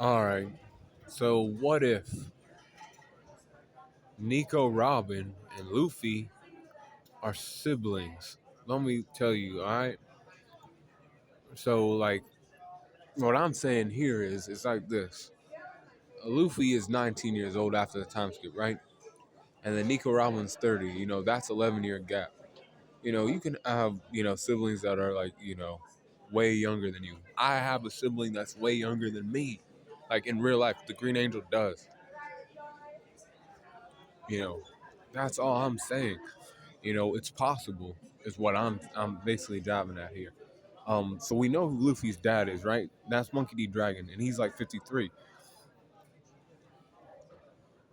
All right. So what if Nico Robin and Luffy are siblings? Let me tell you, all right? So like what I'm saying here is it's like this. Luffy is 19 years old after the time skip, right? And then Nico Robin's 30. That's 11-year gap. You can have, siblings that are like, way younger than you. I have a sibling that's way younger than me. Like in real life, the Green Angel does. You know, that's all I'm saying. It's possible is what I'm basically driving at here. So we know who Luffy's dad is, right? That's Monkey D. Dragon, and he's like 53.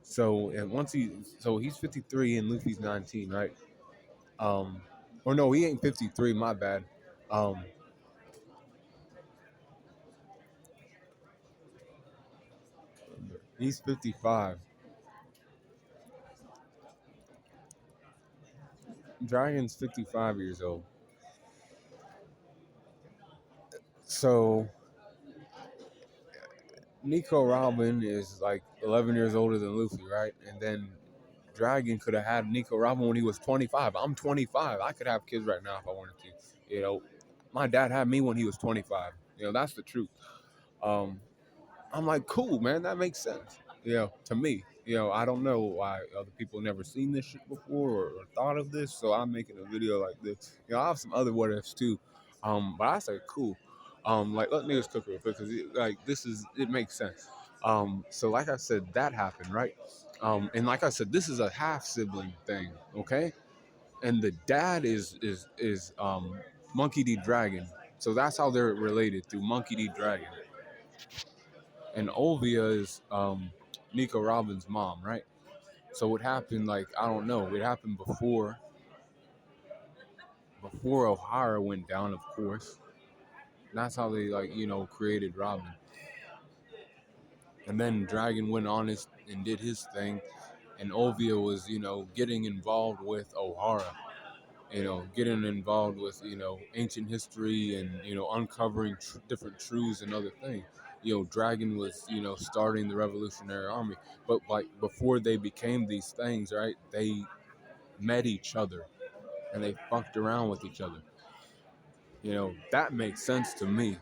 So and once he's 53 and Luffy's 19, right? Um, or no, he ain't 53. My bad. Um, he's 55. Dragon's 55 years old. So Nico Robin is like 11 years older than Luffy, right? And then Dragon could have had Nico Robin when he was 25. I'm 25. I could have kids right now if I wanted to. My dad had me when he was 25. That's the truth. Um, I'm like, cool, man. That makes sense. To me. I don't know why other people never seen this shit before or thought of this, so I'm making a video like this. I have some other what ifs too. But I say cool. Like let niggas cook real quick because like it makes sense. So like I said, that happened, right? And like I said, this is a half sibling thing, okay? And the dad is Monkey D. Dragon, so that's how they're related through Monkey D. Dragon. And Olvia is Nico Robin's mom, right? So it happened like I don't know. It happened before O'Hara went down, of course. That's how they created Robin. And then Dragon went on and did his thing, and Olvia was getting involved with O'Hara. Getting involved with ancient history and uncovering different truths and other things. Dragon was starting the Revolutionary Army, but like before they became these things, right? They met each other and they fucked around with each other. That makes sense to me.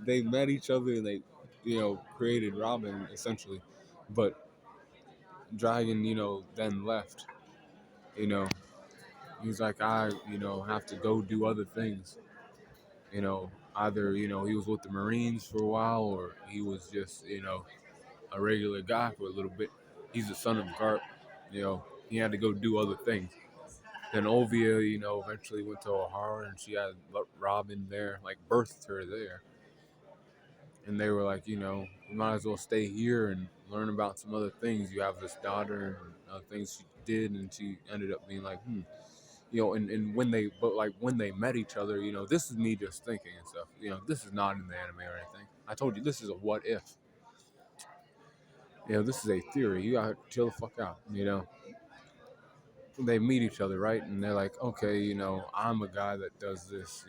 They met each other and they created Robin essentially, but Dragon then left. You know, he's like I have to go do other things. Either he was with the Marines for a while, or he was just a regular guy for a little bit. He's the son of Garp. He had to go do other things. Then Olvia, eventually went to O'Hara, and she had Robin there, like birthed her there. And they were like, you might as well stay here and learn about some other things. You have this daughter and other things she did, and she ended up being like, and when they met each other, this is me just thinking and stuff. This is not in the anime or anything. I told you this is a what if. This is a theory. You gotta chill the fuck out. They meet each other, right? And they're like, okay, I'm a guy that does this.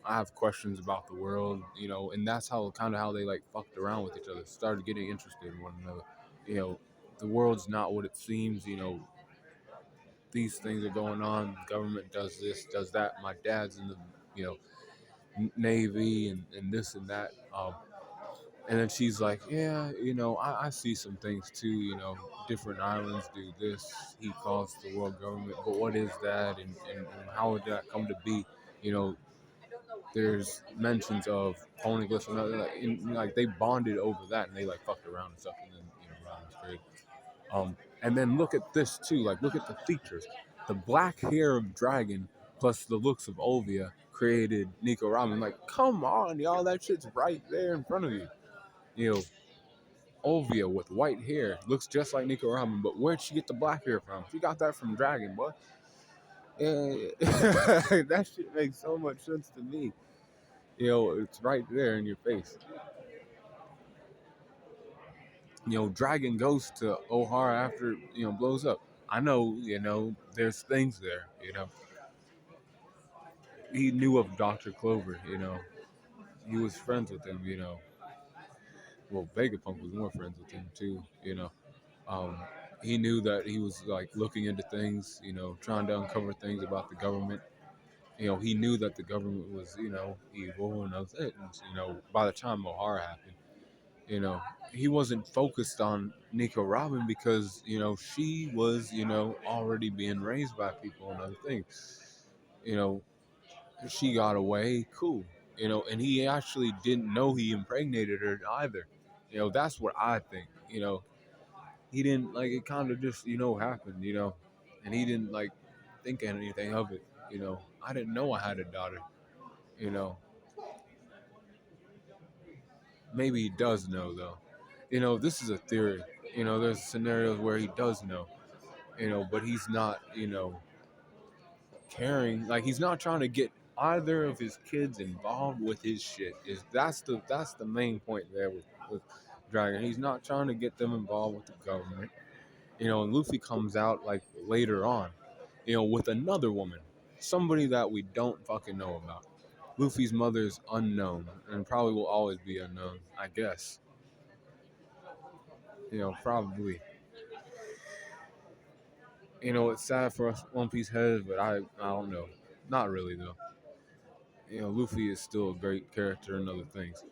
I have questions about the world. And that's how they like fucked around with each other, started getting interested in one another. You know, the world's not what it seems. These things are going on. The government does this, does that. My dad's in the you know Navy and this and that. And then she's like, yeah, I see some things too. Different islands do this. He calls the world government, but what is that, and how would that come to be? You know, there's mentions of poneglyphs and other, like they bonded over that, and they like fucked around and stuff, and then Ron was great. And then look at this too. Like, look at the features. The black hair of Dragon plus the looks of Olvia created Nico Robin. Like, come on, y'all, that shit's right there in front of you. You know, Olvia with white hair looks just like Nico Robin, but where'd she get the black hair from? She got that from Dragon, boy. Yeah, that shit makes so much sense to me. It's right there in your face. Dragon goes to O'Hara after blows up. I know, there's things there. He knew of Dr. Clover. He was friends with him. well, Vegapunk was more friends with him too. Um, he knew that he was like looking into things, trying to uncover things about the government. He knew that the government was, evil and other things. By the time O'Hara happened, you know, he wasn't focused on Nico Robin because, she was, already being raised by people and other things. You know, she got away, cool. And he actually didn't know he impregnated her either. That's what I think. He didn't like it kind of just, happened, and he didn't like think anything of it. I didn't know I had a daughter, you know. Maybe he does know though. This is a theory. There's scenarios where he does know, but he's not, caring. Like he's not trying to get either of his kids involved with his shit. Is that's the main point there with Dragon. He's not trying to get them involved with the government. And Luffy comes out like later on, with another woman, somebody that we don't fucking know about. Luffy's mother's unknown and probably will always be unknown, I guess. Probably. It's sad for us One Piece heads, but I don't know. Not really though. Luffy is still a great character and other things.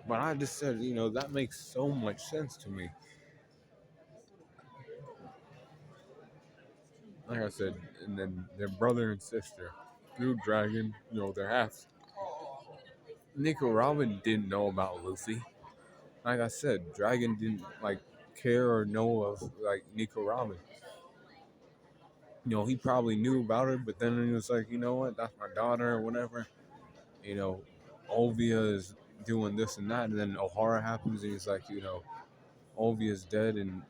But I just said, that makes so much sense to me. Like I said, and then their brother and sister, through Dragon, they're half. Nico Robin didn't know about Luffy. Like I said, Dragon didn't like care or know of like Nico Robin. He probably knew about her, but then he was like, you know what, that's my daughter or whatever. You know, Olvia is doing this and that, and then O'Hara happens, and he's like, Olvia's dead and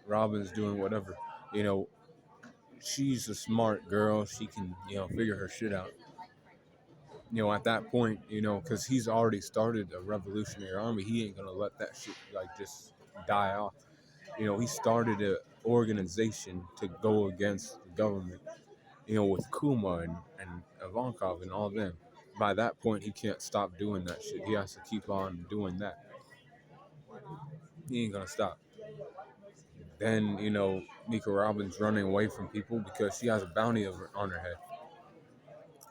Robin's doing whatever. You know, she's a smart girl. She can, figure her shit out. At that point, because he's already started a revolutionary army, he ain't gonna let that shit like just die off. He started an organization to go against the government. With Kuma and Ivankov and all them. By that point, he can't stop doing that shit. He has to keep on doing that. He ain't gonna stop. Then, Nico Robin's running away from people because she has a bounty on her head.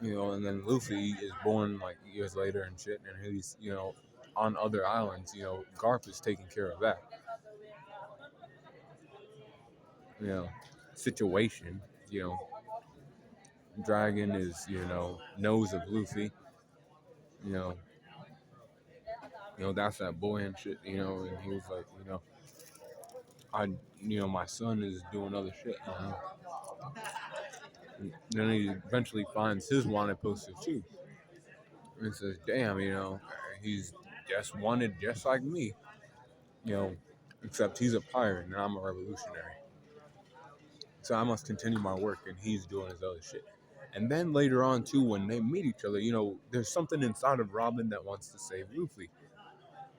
And then Luffy is born like years later and shit, and he's, on other islands. Garp is taking care of that. You know, situation. You know, Dragon is, knows of Luffy. You know, that's that boy and shit. And he was like, I, my son is doing other shit. And then he eventually finds his wanted poster too. And says, damn, he's just wanted just like me, you know, except he's a pirate and I'm a revolutionary. So I must continue my work and he's doing his other shit. And then later on too, when they meet each other, there's something inside of Robin that wants to save Luffy.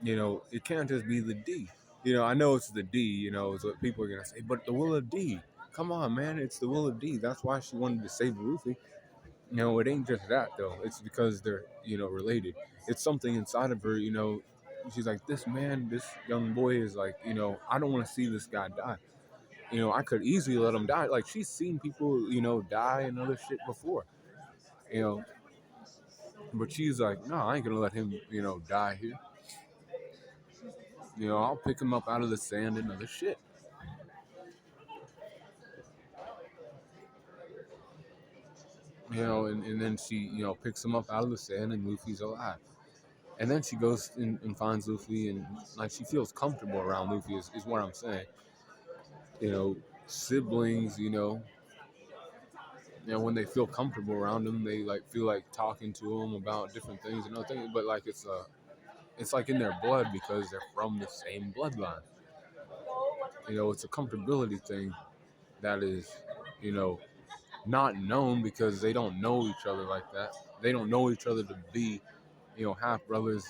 It can't just be the D. I know it's the D, is what people are gonna say, but the will of D. Come on, man, it's the will of D. That's why she wanted to save Luffy. It ain't just that though. It's because they're, related. It's something inside of her, she's like, this young boy is like, I don't want to see this guy die. I could easily let him die. Like she's seen people, die and other shit before. You know, but she's like, no, I ain't gonna let him, die here. I'll pick him up out of the sand and other shit. And then she, picks him up out of the sand and Luffy's alive. And then she goes and finds Luffy and like she feels comfortable around Luffy is what I'm saying. Siblings, when they feel comfortable around him, they like feel like talking to him about different things and other things. But like it's like in their blood because they're from the same bloodline. It's a comfortability thing that is, you know, not known because they don't know each other like that. They don't know each other to be, half brothers,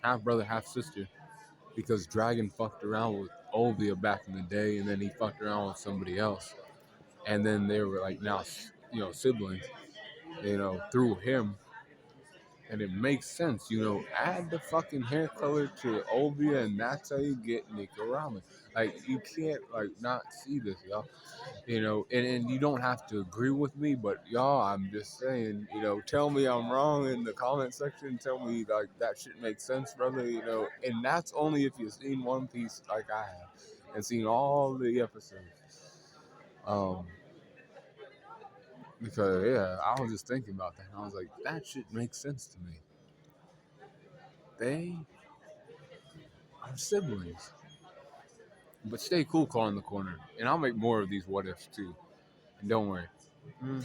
half brother, half sister. Because Dragon fucked around with Olvia back in the day, and then he fucked around with somebody else, and then they were like now, siblings, through him. And it makes sense, add the fucking hair color to Obia, and that's how you get Nico Ramen. Like, you can't, like, not see this, y'all. And you don't have to agree with me, but y'all, I'm just saying, tell me I'm wrong in the comment section. Tell me, like, that shit makes sense, brother, and that's only if you've seen One Piece like I have and seen all the episodes. Um, because, yeah, I was just thinking about that, and I was like, that shit makes sense to me. They are siblings. But stay cool, Call in the Corner, and I'll make more of these what ifs too. And don't worry. Mhm.